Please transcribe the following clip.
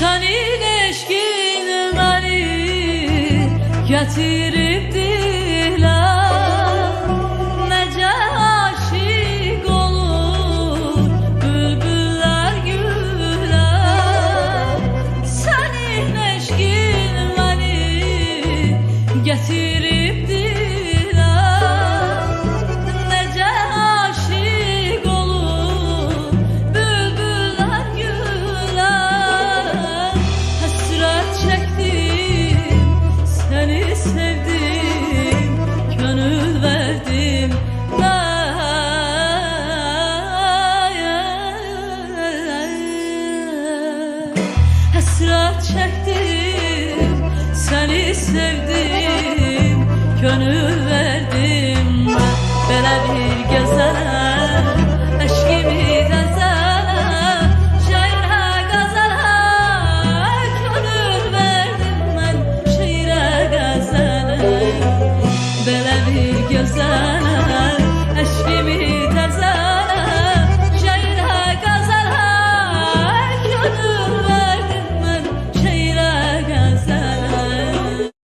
Senin eşkin beni getirip dilə, necə aşık olur bülbüller gülə. Senin eşkin beni getirip dilə, necə aşık olur bülbüller gülə. Hasret çektim, seni sevdim, gönül verdim hasret çektim, seni sevdim, gönül verdim. Belə bir gözəl